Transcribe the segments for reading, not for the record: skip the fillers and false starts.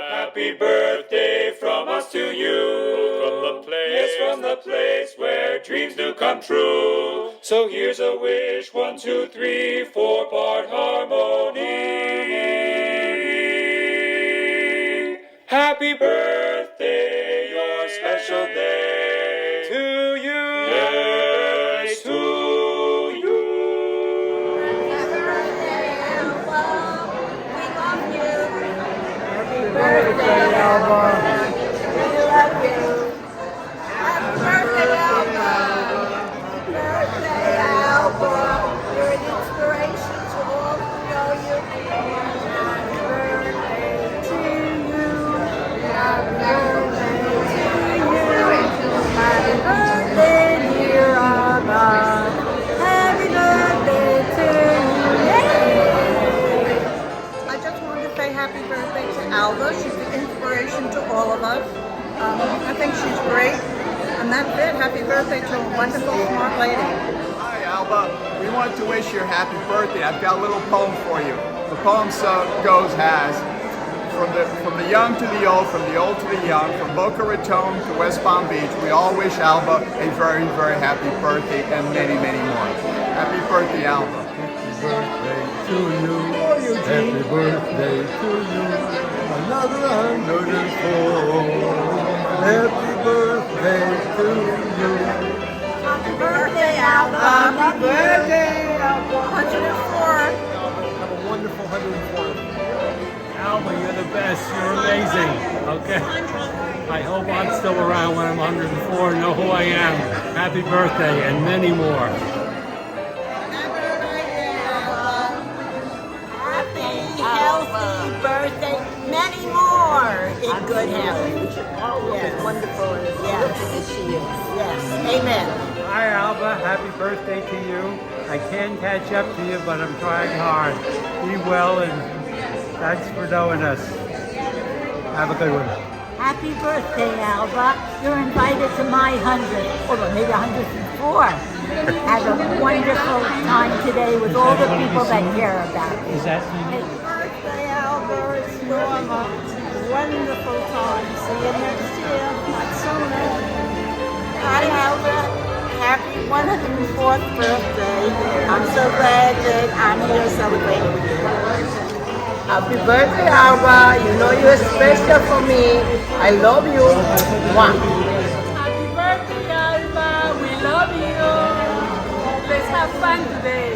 Happy birthday from us to you. From the place, yes, from the place where dreams do come true. So here's a wish, 1, 2, 3, 4-part harmony. Happy birthday, your special day to you. Yes, to you. Happy birthday, Alba. We love you. Happy birthday, Alba. We love you. Happy birthday, Alba. Birthday, Alba. You're an inspiration to all who know you. Happy birthday to you. Happy birthday to you. Happy birthday, dear Alba. Happy birthday to you. Yay! I just wanted to say happy birthday to Alba. She's an inspiration to all of us. I think she's great. And that's it. Happy birthday to a wonderful, smart lady. Hi, Alba. We want to wish you a happy birthday. I've got a little poem for you. The poem goes as, from the young to the old to the young, from Boca Raton to West Palm Beach, we all wish Alba a very, very happy birthday and many, many more. Happy birthday, Alba. Happy birthday to you. Happy birthday to you. Another 104. Happy birthday to you. Happy birthday, Alba. Happy birthday, Alba. 104. Have a wonderful 104. Alba, you're the best. You're amazing. Okay. I hope I'm still around when I'm 104 and know who I am. Happy birthday and many more. Happy, healthy birthday. Many more in good health. Yes. Wonderful. Yes. To see you. Yes. Amen. Hi Alba, happy birthday to you. I can't catch up to you, but I'm trying hard. Be well and thanks for knowing us. Have a good one. Happy birthday, Alba. You're invited to my 100th, or maybe 104. Have a wonderful time today with all the people that care about you. Is that Happy birthday, Alba. It's Norma. Wonderful time. See you next year. Not sooner. Hi, Alba. Happy 104th birthday. I'm so glad that I'm here celebrating with you. Happy birthday, Alba. You know you're special for me. I love you. Mwah. Happy birthday, Alba. We love you. Let's have fun today.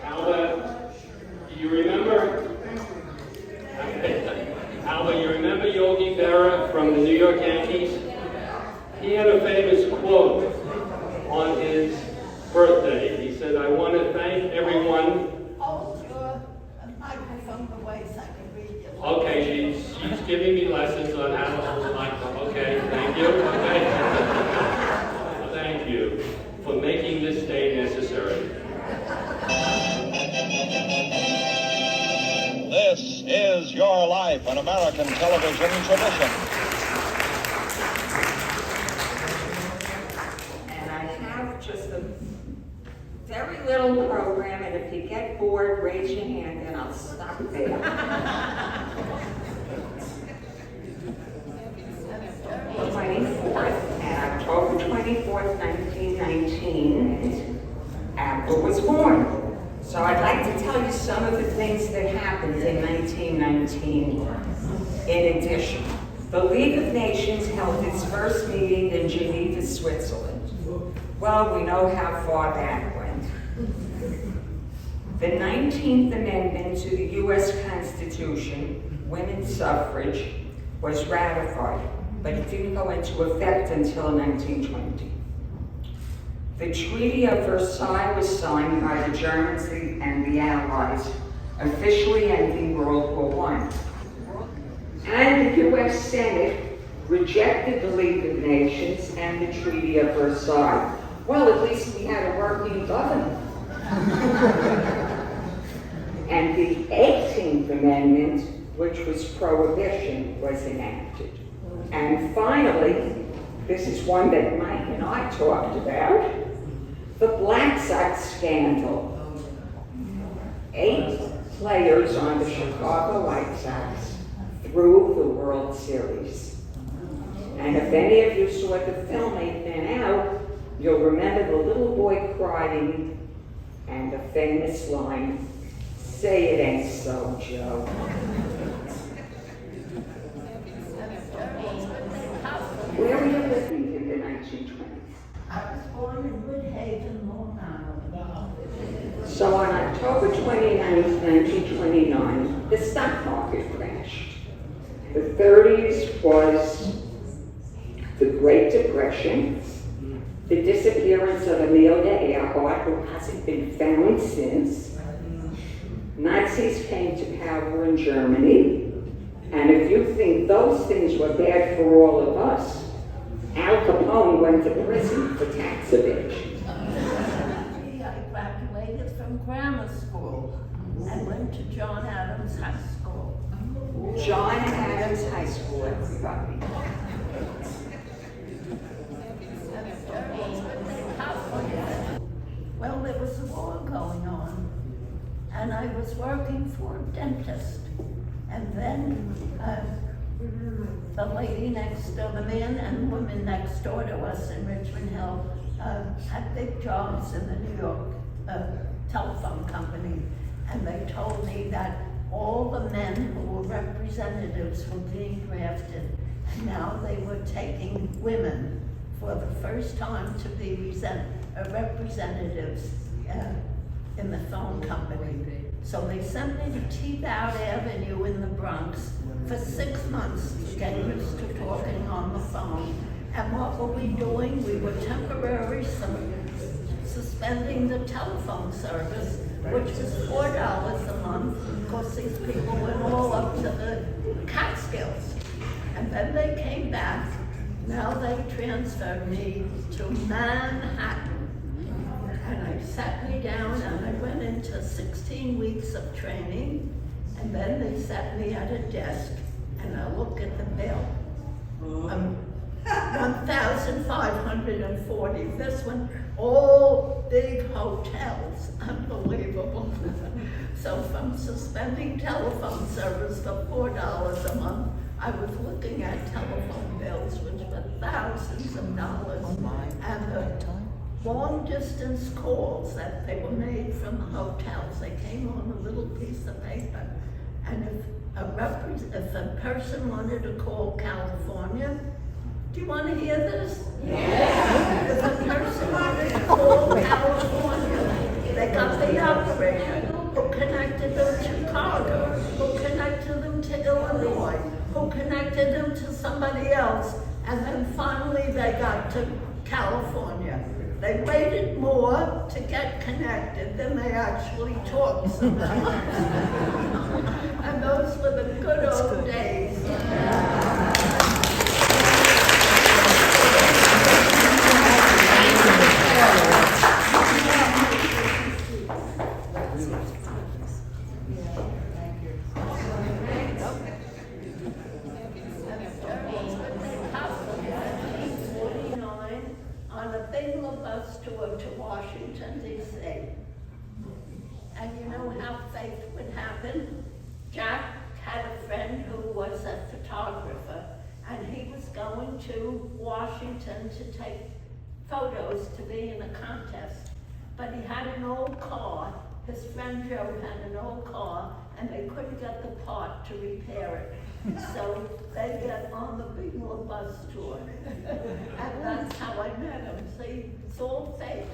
Alba, you remember? Alba, you remember Yogi Berra from the New York Yankees? He had a famous quote on his birthday. He said, "I want to thank everyone." Hold your microphone away so I can read you. Okay, she's giving me lessons on how to hold the microphone. Okay, thank you. Okay. Thank you for making this day necessary. This is Your Life, an American television tradition. And I have just a very little program, and if you get bored, raise your hand and I'll stop there. October 24th, 1919, Alba was born. So I'd like to tell you some of the things that happened in 1919. In addition, the League of Nations held its first meeting in Geneva, Switzerland. Well, we know how far that went. The 19th Amendment to the U.S. Constitution, women's suffrage, was ratified, but it didn't go into effect until 1920. The Treaty of Versailles was signed by the Germans and the Allies, officially ending World War I. And the U.S. Senate rejected the League of Nations and the Treaty of Versailles. Well, at least we had a working government. And the 18th Amendment, which was prohibition, was enacted. And finally, this is one that Mike and I talked about, the Black Sox scandal. 8 players on the Chicago White Sox threw the World Series. And if any of you saw the film 8 Men Out, you'll remember the little boy crying and the famous line, "Say it ain't so, Joe." Where were you living in the 1920s? I was born in Woodhaven, Long Island. So on October 29th, 1929, the stock market crashed. The 30s was the Great Depression, the disappearance of Amelia Earhart, who hasn't been found since. Nazis came to power in Germany, and if you think those things were bad for all of us, Al Capone went to prison for tax evasion. I graduated from grammar school and went to John Adams High School. John Adams High School, everybody. Well, there was a war going on, and I was working for a dentist. And then the lady next door, the man and woman next door to us in Richmond Hill, had big jobs in the New York telephone company. And they told me that all the men who were representatives were being drafted, and now they were taking women for the first time to be representatives in the phone company. So they sent me to Teabout Avenue in the Bronx for 6 months to get used to talking on the phone. And what were we doing? We were temporarily suspending the telephone service, which was $4 a month, because these people went all up to the Catskills. And then they came back. Now they transferred me to Manhattan. And I sat me down and I went into 16 weeks of training, and then they sat me at a desk and I look at the bill. 1,540. This one, all big hotels, unbelievable. So from suspending telephone service for $4 a month, I was looking at telephone bills which were thousands of dollars. And the long distance calls that they were made from the hotels, they came on a little piece of paper. And if a person wanted to call California, do you want to hear this? Yes. If a person wanted to call California, they got the operator who connected them to Chicago, who connected them to Illinois, who connected them to somebody else, and then finally they got to California. They waited more to get connected than they actually talked sometimes. And those were the good old days. On a big bus tour to Washington, D.C. And you know how fate would happen? Jack had a friend who was a photographer, and he was going to Washington to take photos to be in a contest. But he had an old car. His friend Joe had an old car, and they couldn't get the part to repair it. So they get on the big bus tour. And that's how I met him. See, it's all fate.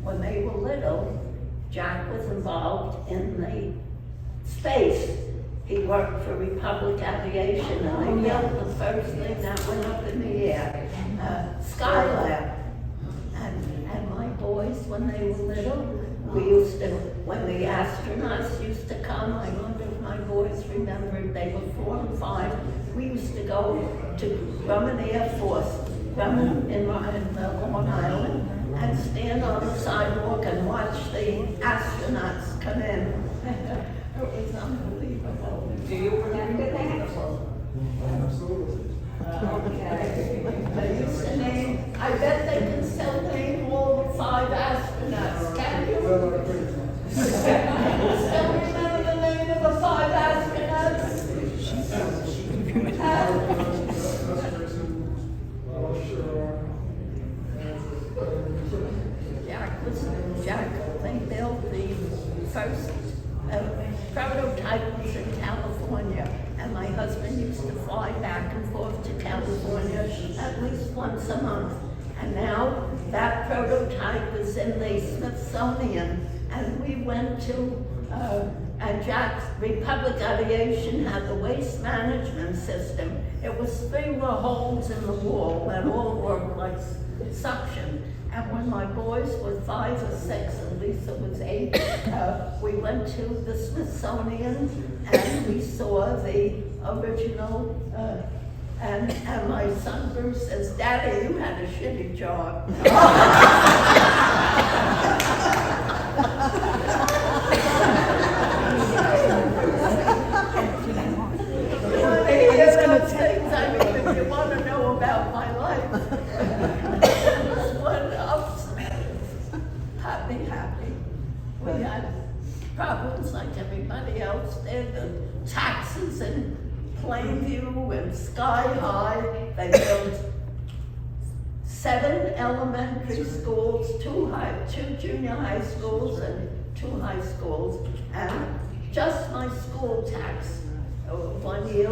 When they were little, Jack was involved in the space. He worked for Republic Aviation, and they built the first thing that went up in the air. Skylab. And my boys, when they were little, we used to, when the astronauts used to come, I wonder if my boys remembered, they were 4 and 5, we used to go to Grumman Air Force, Grumman in Long Island, and stand on the sidewalk and watch the astronauts come in. It was unbelievable. Do you remember that? Okay. They used to name, I bet they can still name all the 5 astronauts, can you? Still remember the name of the 5 astronauts? Jack, they built the first prototype was in California, and my husband used to fly back and forth to California at least once a month. And now that prototype is in the Smithsonian, and we went to, and Jack's Republic Aviation had the waste management system. It was 3 holes in the wall that all worked like suction. And when my boys were 5 or 6, and Lisa was 8, we went to the Smithsonian and we saw the original, and my son Bruce says, "Daddy, you had a shitty job." Things, I mean, if you want to know about my life. Happy. We had problems like everybody else did. The taxes in Plainview and Sky High. They built 7 elementary schools, 2 junior high schools, and 2 high schools. And just my school tax one year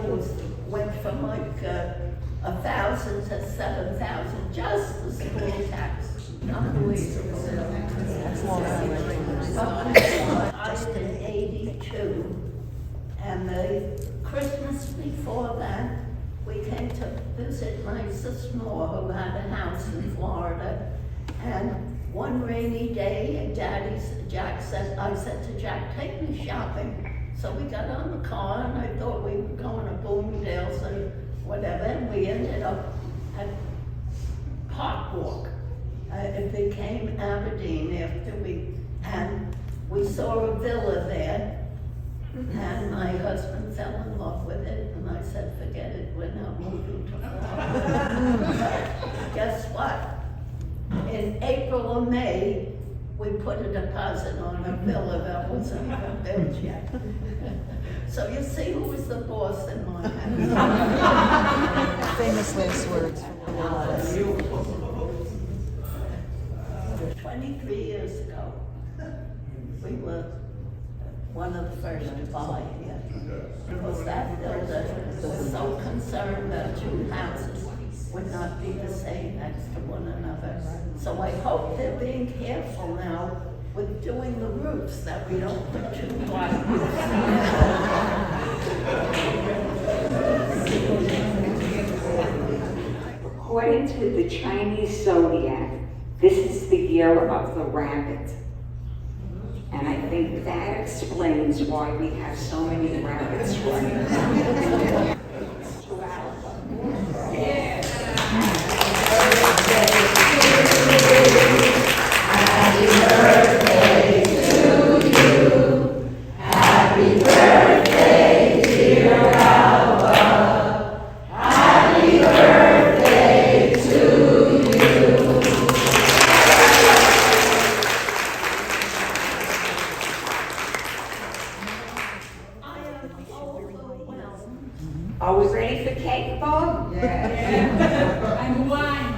went from like 1,000 to 7,000. Just the school tax. Unbelievable. I was in 82, and the Christmas before that, we came to visit my sister-in-law who had a house in Florida. And one rainy day, and I said to Jack, "Take me shopping." So we got on the car, and I thought we were going to Bloomingdale's and whatever, and we ended up at Park Walk. It became Aberdeen after we saw a villa there, and my husband fell in love with it, and I said, "Forget it, we're not moving to Florida." Guess what? In April or May, we put a deposit on a villa that wasn't even built yet. So you see who was the boss in my house. Famous last words. 23 years ago, we were one of the first to buy here. Because that builder was so concerned that 2 houses would not be the same next to one another. So I hope they're being careful now with doing the roofs, that we don't put 2 white roofs. According to the Chinese zodiac, this is the year of the rabbit. And I think that explains why we have so many rabbits right now. Happy birthday to you. Happy birthday, dear Alba. Happy birthday to you. I am overwhelmed. Are we ready for cake, Bob? And wine.